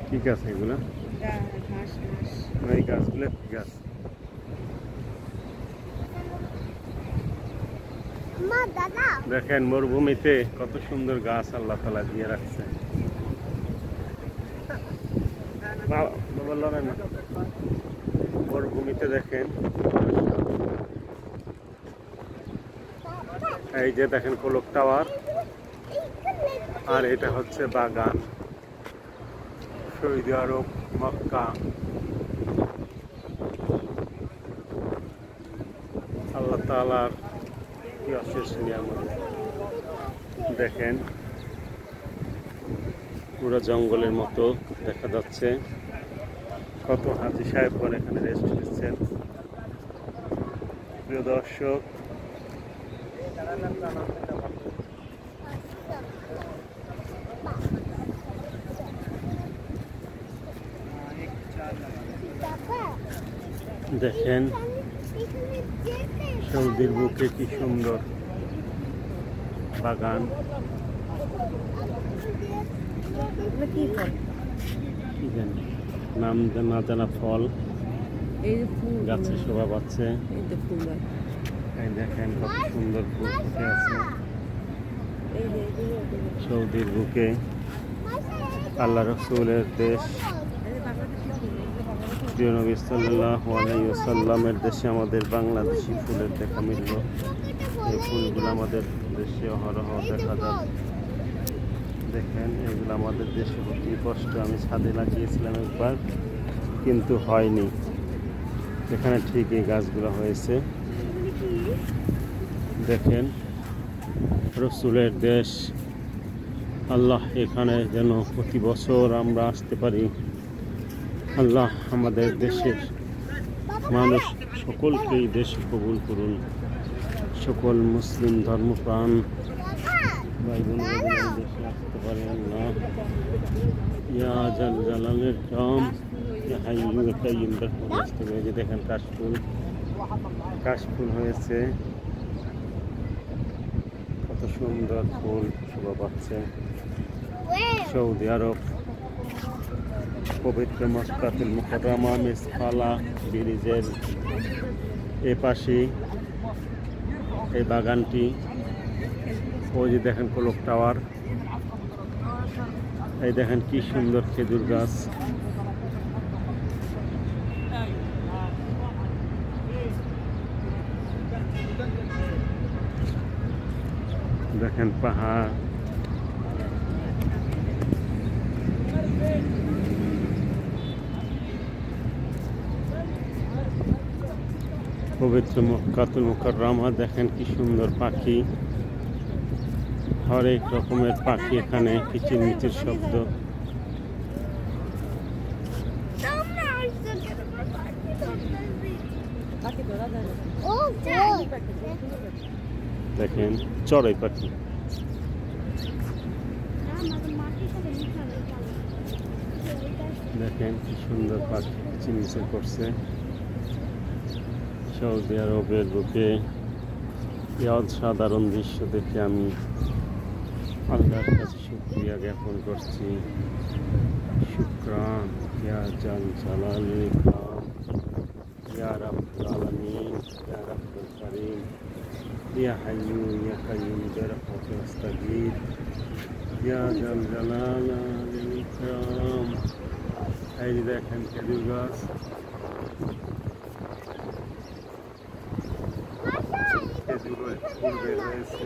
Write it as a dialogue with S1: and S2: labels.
S1: কি গাছ এগুলো? এই গাছগুলো কি গাছ? দেখেন মরুভূমিতে কত সুন্দর গাছ আল্লাহ তাআলা দিয়ে রাখছে। মরুভূমিতে দেখেন, এই যে দেখেন কোলক টাওয়ার, আর এটা হচ্ছে বাগান, সৌদি আরব, মক্কা। আল্লাহ তাআলার কি অশেষ নিয়ামত। দেখেন পুরো জঙ্গলের মতো দেখা যাচ্ছে। কত হাজি সাহেবগণ এখানে রেস্ট নিচ্ছেন। প্রিয় দর্শক, দেখেন সৌদির বুকে কি সুন্দর বাগান। কি জানি নাম না জানা ফল, গাছে শোভা পাচ্ছে। এই দেখেন কত সুন্দর ফুল ফুটে আছে সৌদির বুকে। আল্লাহ রাসূলের দেশ, প্রিয় নবী সাল্লাল্লাহু আলাইহি ওয়াসাল্লামের দেশে আমাদের বাংলাদেশি ফুলের দেখা মিলল। এই ফুলগুলো আমাদের দেশে অহরহ দেখা যায়। দেখেন এগুলো আমাদের দেশে অতি কষ্ট। আমি ছাদে লাগিয়েছিলাম একবার, কিন্তু হয়নি। এখানে ঠিক এই গাছগুলো হয়েছে। দেখেন রাসূলের দেশ। আল্লাহ এখানে যেন প্রতি বছর আমরা আসতে পারি। আল্লাহ আমাদের দেশের মানুষ সকলকেই দেশে কবুল করুন। সকল মুসলিম ধর্মপ্রাণ ভাই বোনেরা দেশে আসতে পারে। আল্লাহ ইয়া জাল জালালের কাম, ইয়া হাইয়্যুল কাইয়্যুম আসতে হবে। যে দেখেন কাশফুল হয়েছে, কত সুন্দর ফুল শোভা পাচ্ছে। সৌদি আরব পবিত্র মক্কাতুল মুকাররমা মিসফালা ব্রিজের এ পাশে এই বাগানটি। ওই যে দেখেন কোলক টাওয়ার, এই দেখেন কি সুন্দর খেজুর গাছ। দেখেন পাহাড়, পবিত্র মক্কাতুল মুকাররমা। দেখেন কি সুন্দর পাখি, হরেক রকমের পাখি এখানে, কিচিরমিচির শব্দ। দেখেন চড়াই পাখি। দেখেন কি সুন্দর পাখি কিচিরমিচির করছে। সৌদি আরবের বুকে এই অসাধারণ দৃশ্য দেখে আমি আল্লাহর কাছে শুকরিয়া জ্ঞাপন করছি। শুকরান ইয়া জাল জালালিল ইকরাম, ইয়া রাব্বুল আলামিন, ইয়া রাব্বুল কারীম, ইয়া হাইয়্যু ইয়া কাইয়্যুম বিরহমাতিকা আস্তাগীথ, ইয়া জাল জালালিল ইকরাম। এই দেখেন খেজুর গাছ, খেজুরের ফুল বের হয়েছে।